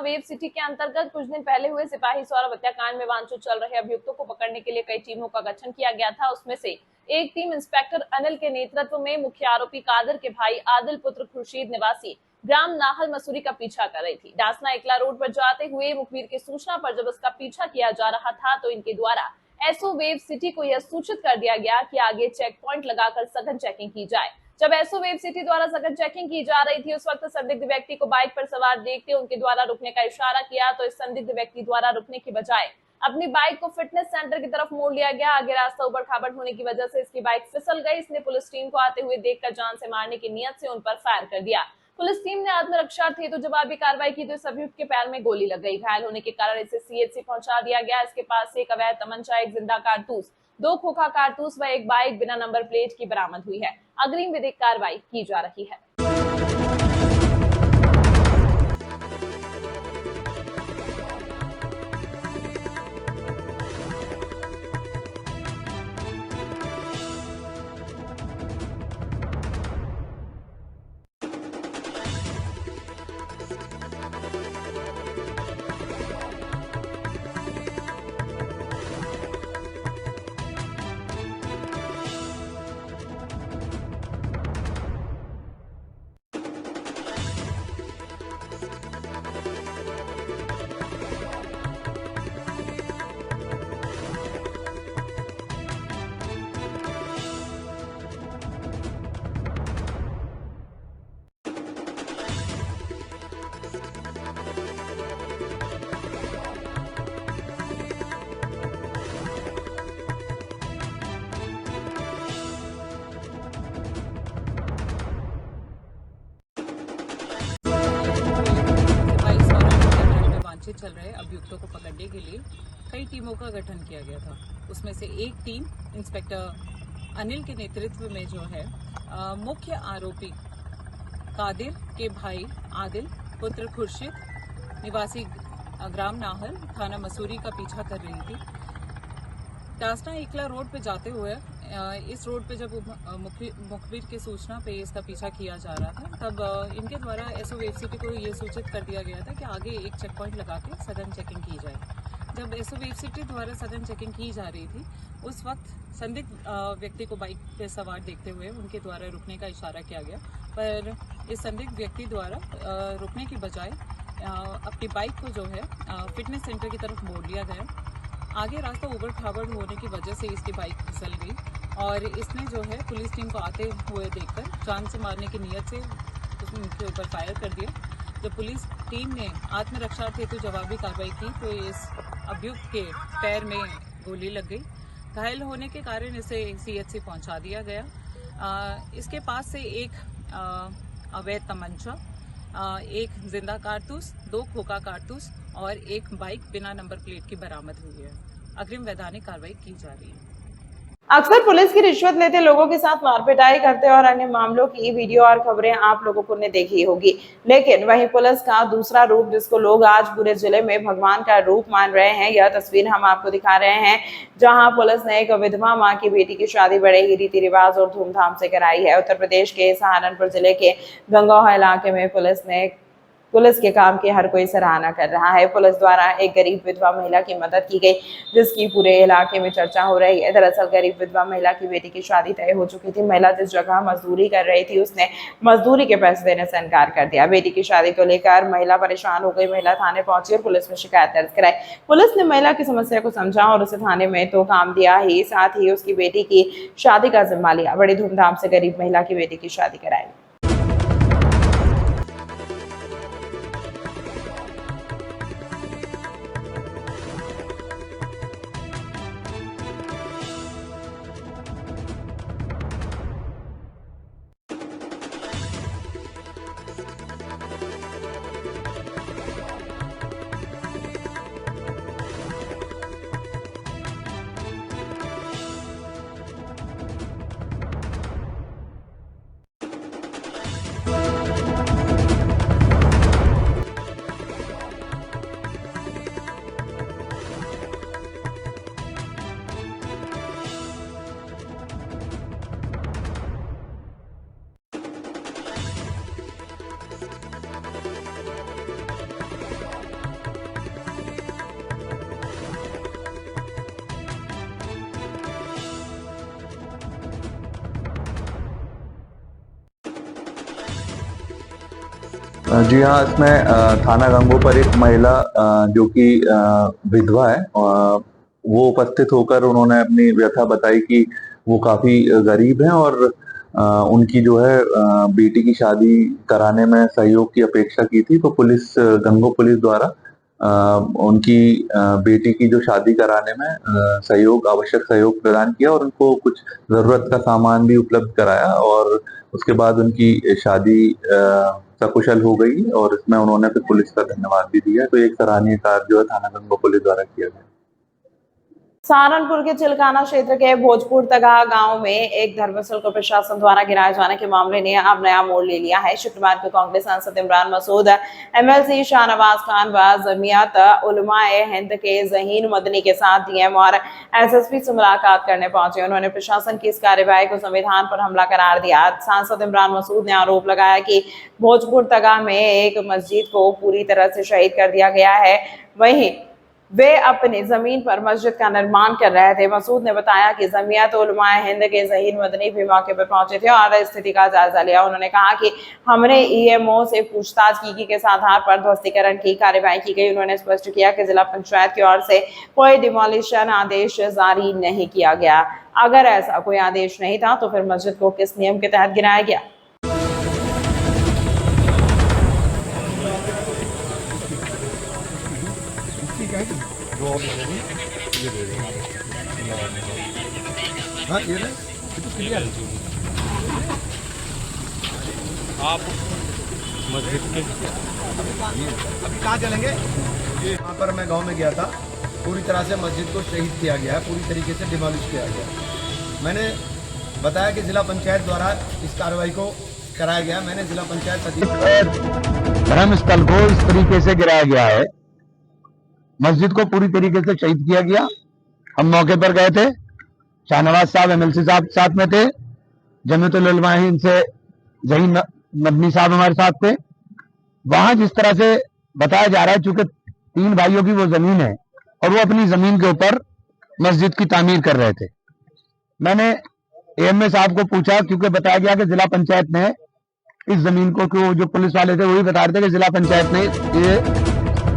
Wave city के अंतर्गत कुछ दिन पहले हुए सिपाही सौरभ हत्याकांड में वांछित चल रहे अभियुक्तों को पकड़ने के लिए कई टीमों का गठन किया गया था। उसमें से एक टीम इंस्पेक्टर अनिल के नेतृत्व में मुख्य आरोपी कादिर के भाई आदिल पुत्र खुर्शीद निवासी ग्राम नाहल मसूरी का पीछा कर रही थी। डासना एकला रोड पर जाते हुए मुखबिर की सूचना पर जब उसका पीछा किया जा रहा था तो इनके द्वारा एसओ वेव सिटी को यह सूचित कर दिया गया कि आगे चेक पॉइंट लगाकर सघन चेकिंग की जाए। जब एसओ वेव सिटी द्वारा सघन चेकिंग की जा रही थी, उस वक्त संदिग्ध व्यक्ति को बाइक पर सवार देखते उनके द्वारा रुकने का इशारा किया तो इस संदिग्ध व्यक्ति द्वारा रुकने की बजाय अपनी बाइक को फिटनेस सेंटर की तरफ मोड़ लिया गया। आगे रास्ता उबड़ खाबड़ होने की वजह से इसकी बाइक फिसल गई। इसने पुलिस टीम को आते हुए देखकर जान से मारने की नियत से उन पर फायर कर दिया। पुलिस टीम ने आत्मरक्षार्थ हेतु जवाबी कार्रवाई की तो इस अभियुक्त के पैर में गोली लग गई। घायल होने के कारण इसे सीएचसी पहुंचा दिया गया। इसके पास से एक अवैध तमंचा, एक जिंदा कारतूस, 2 खोखा कारतूस व एक बाइक बिना नंबर प्लेट की बरामद हुई है। अग्रिम विधिक कार्रवाई की जा रही है। चल रहे अभियुक्तों को पकड़ने के लिए कई टीमों का गठन किया गया था। उसमें से एक टीम इंस्पेक्टर अनिल के नेतृत्व में जो है मुख्य आरोपी कादिर के भाई आदिल पुत्र खुर्शीद निवासी ग्राम नाहल थाना मसूरी का पीछा कर रही थी। डासना एकला रोड पे जाते हुए इस रोड पे जब मुखबिर की सूचना पे इसका पीछा किया जा रहा था तब इनके द्वारा एसओ वेव सिटी को ये सूचित कर दिया गया था कि आगे एक चेक पॉइंट लगा के सघन चेकिंग की जाए। जब एसओ वेव सिटी द्वारा सघन चेकिंग की जा रही थी उस वक्त संदिग्ध व्यक्ति को बाइक पे सवार देखते हुए उनके द्वारा रुकने का इशारा किया गया, पर इस संदिग्ध व्यक्ति द्वारा रुकने की बजाय अपनी बाइक को जो है फिटनेस सेंटर की तरफ मोड़ लिया गया। आगे रास्ता उबड़ खाबड़ होने की वजह से इसकी बाइक फिसल गई और इसने जो है पुलिस टीम को आते हुए देखकर जान से मारने की नियत से उसके ऊपर फायर कर दिया। जब पुलिस टीम ने आत्मरक्षार्थ हेतु जवाबी कार्रवाई की तो इस अभियुक्त के पैर में गोली लग गई। घायल होने के कारण इसे सीएचसी पहुंचा दिया गया। इसके पास से एक अवैध तमंचा, एक जिंदा कारतूस, 2 खोखा कारतूस और एक बाइक बिना नंबर प्लेट की बरामद हुई है। अग्रिम वैधानिक कार्रवाई की जा रही है। अक्सर पुलिस की रिश्वत लेते लोगों के साथ मारपिटाई करते और अन्य मामलों की वीडियो और खबरें आप लोगों को ने देखी होगी, लेकिन वहीं पुलिस का दूसरा रूप जिसको लोग आज पूरे जिले में भगवान का रूप मान रहे हैं, यह तस्वीर हम आपको दिखा रहे हैं जहां पुलिस ने एक विधवा मां की बेटी की शादी बड़े ही रीति रिवाज और धूमधाम से कराई है। उत्तर प्रदेश के सहारनपुर जिले के गंगौह इलाके में पुलिस के काम की हर कोई सराहना कर रहा है। पुलिस द्वारा एक गरीब विधवा महिला की मदद की गई जिसकी पूरे इलाके में चर्चा हो रही है। दरअसल गरीब विधवा महिला की बेटी की शादी तय हो चुकी थी। महिला जिस जगह मजदूरी कर रही थी उसने मजदूरी के पैसे देने से इनकार कर दिया। बेटी की शादी को लेकर महिला परेशान हो गई। महिला थाने पहुंची और पुलिस में शिकायत दर्ज कराई। पुलिस ने महिला की समस्या को समझा और उसे थाने में तो काम दिया ही, साथ ही उसकी बेटी की शादी का जिम्मा लिया। बड़ी धूमधाम से गरीब महिला की बेटी की शादी कराई। जी हाँ, इसमें थाना गंगो पर एक महिला जो कि विधवा है, वो उपस्थित होकर उन्होंने अपनी व्यथा बताई कि वो काफी गरीब हैं और उनकी जो है बेटी की शादी कराने में सहयोग की अपेक्षा की थी। तो गंगो पुलिस द्वारा उनकी बेटी की जो शादी कराने में आवश्यक सहयोग प्रदान किया और उनको कुछ जरूरत का सामान भी उपलब्ध कराया और उसके बाद उनकी शादी सकुशल हो गई और इसमें उन्होंने फिर पुलिस का धन्यवाद भी दिया। तो एक सराहनीय कार्य जो है थाना गंगो पुलिस द्वारा किया गया। सहारनपुर के चिलकाना क्षेत्र के भोजपुर तगाह गांव में एक धर्मस्थल को प्रशासन द्वारा गिराए जाने के मामले ने अब नया मोड़ ले लिया है। शुक्रवार को कांग्रेस सांसद इमरान मसूद, एमएलसी शाहनवाज खान व जमीयत उलमाए हिंद के जहीन मदनी के साथ डीएम और एसएसपी से मुलाकात करने पहुंचे। उन्होंने प्रशासन की इस कार्यवाही को संविधान पर हमला करार दिया। सांसद इमरान मसूद ने आरोप लगाया कि भोजपुर तगाह में एक मस्जिद को पूरी तरह से शहीद कर दिया गया है, वहीं वे अपनी जमीन पर मस्जिद का निर्माण कर रहे थे। मसूद ने बताया कि जमीयत उलमाए हिंद के जहीन मदनी भी मौके पर पहुंचे थे और स्थिति का जायजा लिया। उन्होंने कहा कि हमने ईएमओ से पूछताछ की किस आधार पर ध्वस्तीकरण की कार्यवाही की गई। उन्होंने स्पष्ट किया कि जिला पंचायत की ओर से कोई डिमोलिशन आदेश जारी नहीं किया गया। अगर ऐसा कोई आदेश नहीं था तो फिर मस्जिद को किस नियम के तहत गिराया गया? हाँ ये रहे, ये तो क्लियर है। आप मस्जिद के अभी कहाँ चलेंगे? यहाँ पर मैं गांव में गया था, पूरी तरह से मस्जिद को शहीद किया गया है, पूरी तरीके से डिमोलिश किया गया। मैंने बताया कि जिला पंचायत द्वारा इस कार्रवाई को कराया गया। मैंने जिला पंचायत धर्मस्थल को इस तरीके से गिराया गया है, मस्जिद को पूरी तरीके से शहीद किया गया। हम मौके पर गए थे, शाहनवाज साहब एमएलसी साहब साथ में थे, जमीयत उलमा हिंद से जहीन मदनी साहब हमारे साथ थे। वहां जिस तरह से बताया जा रहा है, चूंकि 3 भाइयों की वो जमीन है और वो अपनी जमीन के ऊपर मस्जिद की तामीर कर रहे थे। मैंने एएमए साहब को पूछा, क्योंकि बताया गया कि जिला पंचायत ने इस जमीन को, क्यों जो पुलिस वाले थे वही बता रहे थे कि जिला पंचायत ने ये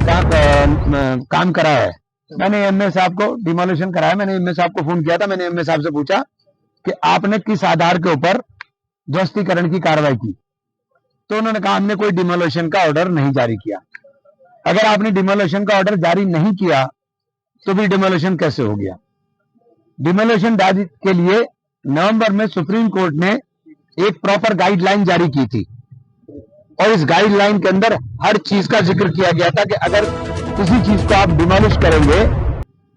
काम करा है। मैंने एमए साहब को डिमोलिशन कराया। मैंने एमए साहब को फोन किया था। मैंने एमए साहब से पूछा कि आपने किस आधार के ऊपर ध्वस्तीकरण की कार्रवाई की, तो उन्होंने कहा हमने कोई डिमोलिशन का ऑर्डर नहीं जारी किया। अगर आपने डिमोलिशन का ऑर्डर जारी नहीं किया तो भी डिमोलिशन कैसे हो गया? डिमोलिशन जारी के लिए नवंबर में सुप्रीम कोर्ट ने एक प्रॉपर गाइडलाइन जारी की थी और इस गाइडलाइन के अंदर हर चीज का जिक्र किया गया था कि अगर किसी चीज को आप डिमोलिश करेंगे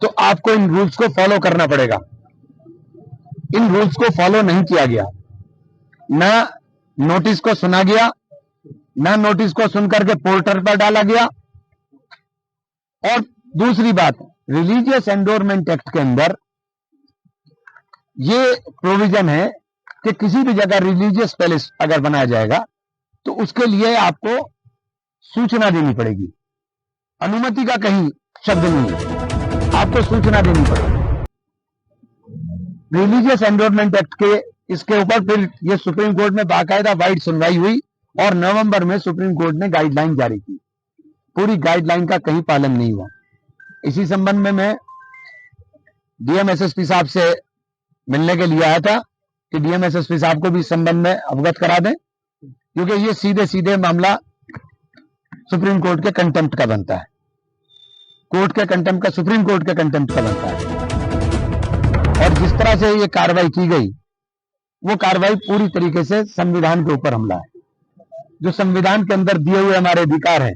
तो आपको इन रूल्स को फॉलो करना पड़ेगा। इन रूल्स को फॉलो नहीं किया गया, ना नोटिस को सुना गया, ना नोटिस को सुनकर के पोर्टल पर डाला गया। और दूसरी बात, रिलीजियस एंडोर्समेंट एक्ट के अंदर ये प्रोविजन है कि किसी भी जगह रिलीजियस पैलेस अगर बनाया जाएगा तो उसके लिए आपको सूचना देनी पड़ेगी। अनुमति का कहीं शब्द नहीं है, आपको सूचना देनी पड़ेगी। रिलीजियस एंडोर्समेंट एक्ट के इसके ऊपर फिर ये सुप्रीम कोर्ट में बाकायदा वाइड सुनवाई हुई और नवंबर में सुप्रीम कोर्ट ने गाइडलाइन जारी की। पूरी गाइडलाइन का कहीं पालन नहीं हुआ। इसी संबंध में मैं डीएम एसएसपी साहब से मिलने के लिए आया था कि डीएम एसएसपी साहब को भी इस संबंध में अवगत करा दें, क्योंकि ये सीधे सीधे मामला सुप्रीम कोर्ट के कंटेम्प्ट का बनता है। कोर्ट के कंटेम्प्ट का, सुप्रीम कोर्ट के कंटेम्प्ट का बनता है। और जिस तरह से ये कार्रवाई की गई, वो कार्रवाई पूरी तरीके से संविधान के ऊपर हमला है। जो संविधान के अंदर दिए हुए हमारे अधिकार हैं,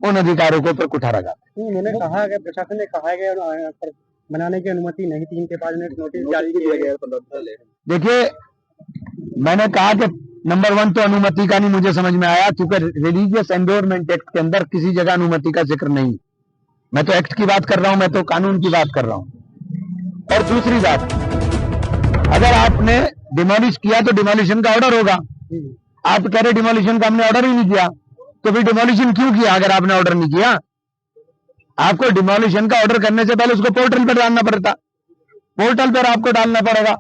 उन अधिकारों के ऊपर कुठारा जाता है। उन्होंने कहा है, प्रशासन ने कहा है कि बनाने की अनुमति नहीं थी, इनके पास नोटिस जारी किया गया। देखिए, मैंने कहा कि नंबर 1 तो अनुमति का नहीं मुझे समझ में आया, क्योंकि रिलीजियस एंडोर्समेंट एक्ट के अंदर किसी जगह अनुमति का जिक्र नहीं। मैं तो एक्ट की बात कर रहा हूं, मैं तो कानून की बात कर रहा हूं। और दूसरी बात, अगर आपने डिमोलिश किया तो डिमोलिशन का ऑर्डर होगा। आप कह रहे डिमोलिशन का हमने ऑर्डर ही नहीं किया, तो फिर डिमोलिशन क्यों किया? अगर आपने ऑर्डर नहीं किया, आपको डिमोलिशन का ऑर्डर करने से पहले उसको पोर्टल पर डालना पड़ता। पोर्टल पर आपको डालना पड़ेगा,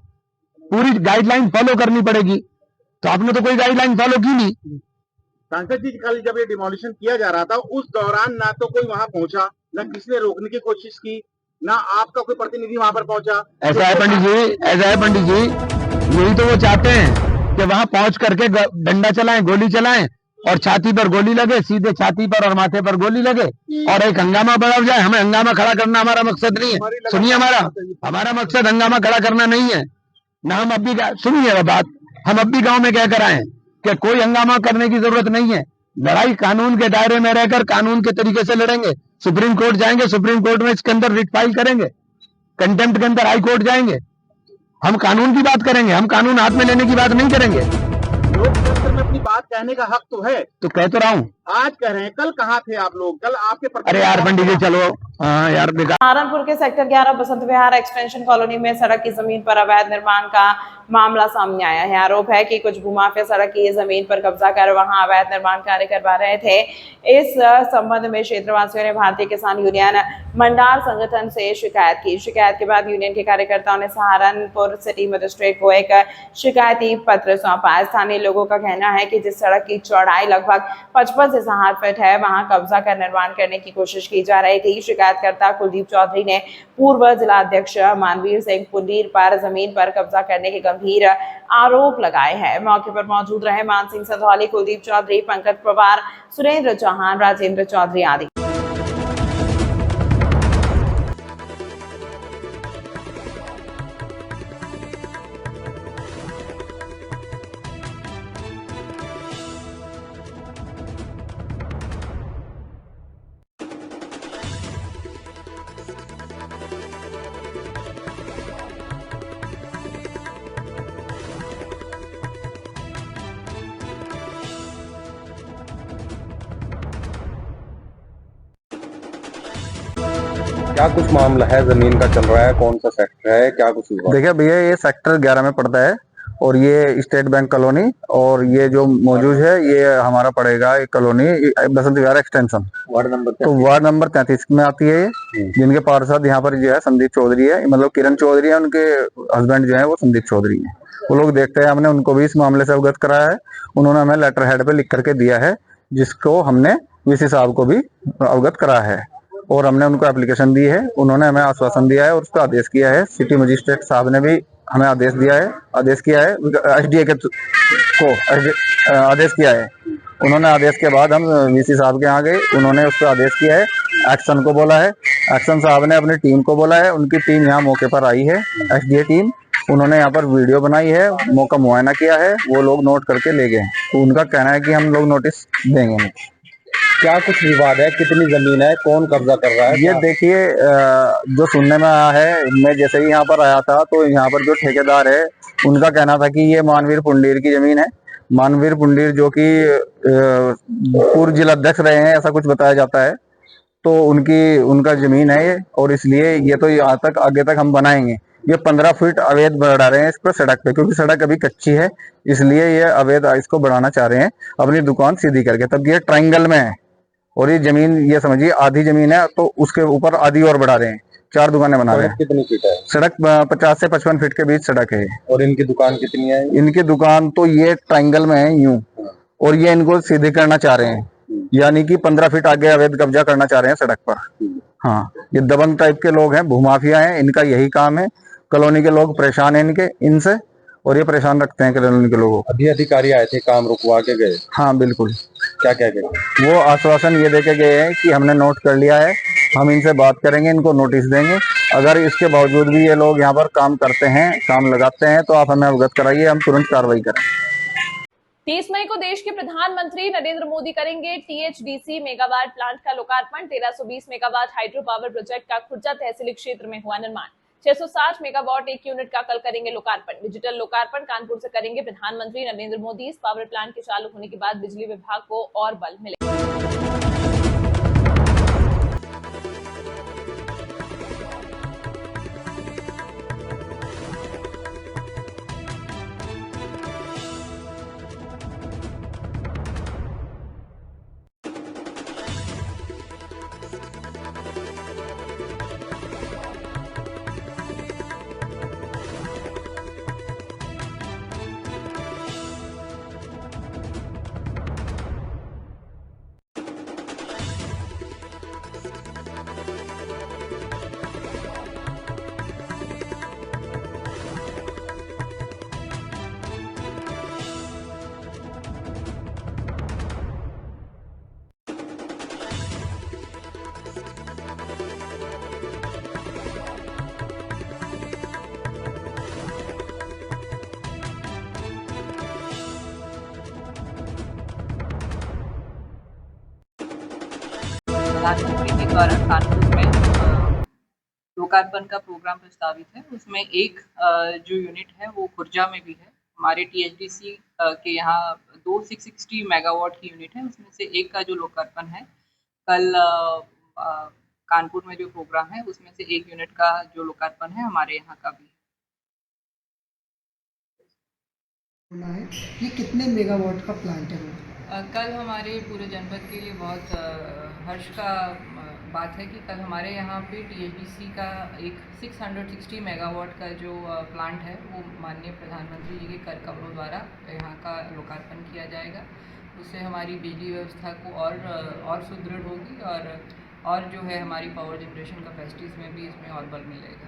पूरी गाइडलाइन फॉलो करनी पड़ेगी। तो आपने तो कोई गाइडलाइन फॉलो की नहीं। सांसद जी कल जब ये डिमोलिशन किया जा रहा था उस दौरान ना तो कोई वहां पहुंचा, ना किसी ने रोकने की कोशिश की, ना आपका कोई प्रतिनिधि वहां पर पहुंचा। ऐसा है पंडित जी, ऐसा है पंडित जी, यही तो वो चाहते हैं कि वहां पहुंच करके डंडा चलाएं, गोली चलाएं और छाती पर गोली लगे, सीधे छाती पर और माथे पर गोली लगे और एक हंगामा बढ़ा जाए। हमें हंगामा खड़ा करना हमारा मकसद नहीं है। सुनिए, हमारा मकसद हंगामा खड़ा करना नहीं है ना। हम अब भी सुनिए बात, हम अब भी गांव में कहकर आए कि कोई हंगामा करने की जरूरत नहीं है। लड़ाई कानून के दायरे में रहकर कानून के तरीके से लड़ेंगे। सुप्रीम कोर्ट जाएंगे, सुप्रीम कोर्ट में इसके अंदर रिट फाइल करेंगे, कंटेम्प्ट के अंदर हाई कोर्ट जाएंगे। हम कानून की बात करेंगे, हम कानून हाथ में लेने की बात नहीं करेंगे। लोकतंत्र में अपनी बात कहने का हक तो है। तो कह तो रहा हूँ, आज कह रहे हैं, कल कहाँ थे आप लोग? कल आपके अरे यार पंडित जी चलो, हाँ यार सहारनपुर के sector 11 Basant Vihar extension colony में सड़क की जमीन पर अवैध निर्माण का मामला सामने आया है। आरोप है कि कुछ भूमाफिया सड़क की जमीन पर कब्जा कर वहां अवैध निर्माण कार्य करवा रहे थे। इस संबंध में क्षेत्रवासियों ने भारतीय किसान यूनियन मंडार संगठन से शिकायत की। शिकायत के बाद यूनियन के कार्यकर्ताओं ने सहारनपुर सिटी मजिस्ट्रेट को एक शिकायती पत्र सौंपा। स्थानीय लोगों का कहना है कि जिस सड़क की चौड़ाई लगभग 55 से 60 फीट है, वहां कब्जा कर निर्माण करने की कोशिश की जा रही थी। शिकायतकर्ता कुलदीप चौधरी ने पूर्व जिला अध्यक्ष मानवीर सिंह पुंडीर पर जमीन पर कब्जा करने के गंभीर आरोप लगाए हैं। मौके पर मौजूद रहे मान सिंह सधौली, कुलदीप चौधरी, पंकज पवार, सुरेंद्र चौहान, राजेंद्र चौधरी आदि। क्या कुछ मामला है, जमीन का चल रहा है, कौन सा सेक्टर है, क्या कुछ हुआ? देखिए भैया, ये सेक्टर 11 में पड़ता है और ये स्टेट बैंक कॉलोनी, और ये जो मौजूद है ये हमारा पड़ेगा एक colony Basant Vihar extension, ward number तो वार्ड नंबर 33 में आती है ये। जिनके पार्षद यहाँ पर जो है संदीप चौधरी है, मतलब किरण चौधरी है, उनके हस्बैंड जो है वो संदीप चौधरी है। वो लोग देखते हैं, हमने उनको भी इस मामले से अवगत कराया है। उन्होंने हमें लेटर हेड पे लिख करके दिया है, जिसको हमने वीसी साहब को भी अवगत करा है और हमने उनको एप्लीकेशन दी है। उन्होंने हमें आश्वासन दिया है और उसका आदेश किया है। सिटी मजिस्ट्रेट साहब ने भी हमें आदेश किया है एसडीए को आदेश किया है। उन्होंने आदेश के बाद हम वीसी साहब के यहाँ गए, उन्होंने उस पर आदेश किया है, एक्शन को बोला है। एक्शन साहब ने अपनी टीम को बोला है, उनकी टीम यहाँ मौके पर आई है, एसडीए टीम। उन्होंने यहाँ पर वीडियो बनाई है, मौका मुआयना किया है, वो लोग नोट करके ले गए। तो उनका कहना है कि हम लोग नोटिस देंगे। क्या कुछ विवाद है, कितनी जमीन है, कौन कब्जा कर रहा है? ये देखिए, जो सुनने में आया है, मैं जैसे ही यहाँ पर आया था तो यहाँ पर जो ठेकेदार है उनका कहना था कि ये मानवीर पुंडीर की जमीन है। मानवीर पुंडीर जो कि पूर्व जिला अध्यक्ष रहे हैं, ऐसा कुछ बताया जाता है। तो उनका जमीन है ये, और इसलिए ये तो यहाँ तक आगे तक हम बनाएंगे। ये 15 फीट अवैध बढ़ा रहे हैं इस पर सड़क पे, क्योंकि सड़क अभी कच्ची है, इसलिए ये अवैध इसको बढ़ाना चाह रहे हैं अपनी दुकान सीधी करके। तब ये ट्रायंगल में है और ये जमीन, ये समझिए आधी जमीन है, तो उसके ऊपर आधी और बढ़ा रहे हैं, 4 दुकानें बना रहे हैं। कितनी फीट है सड़क? 50 से 55 फीट के बीच सड़क है। और इनकी दुकान कितनी है? इनकी दुकान तो ये ट्रायंगल में है यूं, और ये इनको सीधे करना चाह रहे हैं, यानी कि 15 फीट आगे अवैध कब्जा करना चाह रहे हैं सड़क पर। हाँ, ये दबंग टाइप के लोग हैं, भूमाफिया हैं, इनका यही काम है। कॉलोनी के लोग परेशान हैं इनसे, और ये परेशान रखते हैं कॉलोनी के लोगों को। अभी अधिकारी आए थे, काम रुकवा के गए? हाँ बिल्कुल। क्या कह गए? वो आश्वासन ये देके गए हैं कि हमने नोट कर लिया है, हम इनसे बात करेंगे, इनको नोटिस देंगे। अगर इसके बावजूद भी ये लोग यहाँ पर काम करते हैं, काम लगाते हैं, तो आप हमें अवगत कराइए, हम तुरंत कार्रवाई करें। 30 मई को देश के प्रधानमंत्री नरेंद्र मोदी करेंगे टीएचडीसी मेगावाट प्लांट का लोकार्पण। 1320 मेगावाट हाइड्रो पावर प्रोजेक्ट का खुर्जा तहसीली क्षेत्र में हुआ निर्माण। 660 मेगावाट एक यूनिट का कल करेंगे लोकार्पण। डिजिटल लोकार्पण कानपुर से करेंगे प्रधानमंत्री नरेंद्र मोदी। इस पावर प्लांट के चालू होने के बाद बिजली विभाग को और बल मिलेगा। प्रधानमंत्री के द्वारा कानपुर में लोकार्पण का प्रोग्राम प्रस्तावित है। उसमें एक जो यूनिट है वो खुर्जा में भी है। हमारे THDC के यहाँ 660 मेगावाट की यूनिट है, उसमें से एक का जो लोकार्पण है कल कानपुर में जो प्रोग्राम है उसमें से एक यूनिट का जो लोकार्पण है हमारे यहाँ का भी है। ये कितने मेगावाट का प्लांट है? कल हमारे पूरे जनपद के लिए बहुत हर्ष का बात है कि कल हमारे यहाँ पे THDC का एक 660 मेगावाट का जो प्लांट है वो माननीय प्रधानमंत्री जी के कर कमलों द्वारा यहाँ का लोकार्पण किया जाएगा। उससे हमारी बिजली व्यवस्था को और सुदृढ़ होगी और जो है हमारी पावर जनरेशन कैपेसिटीज़ में भी इसमें और बल मिलेगा।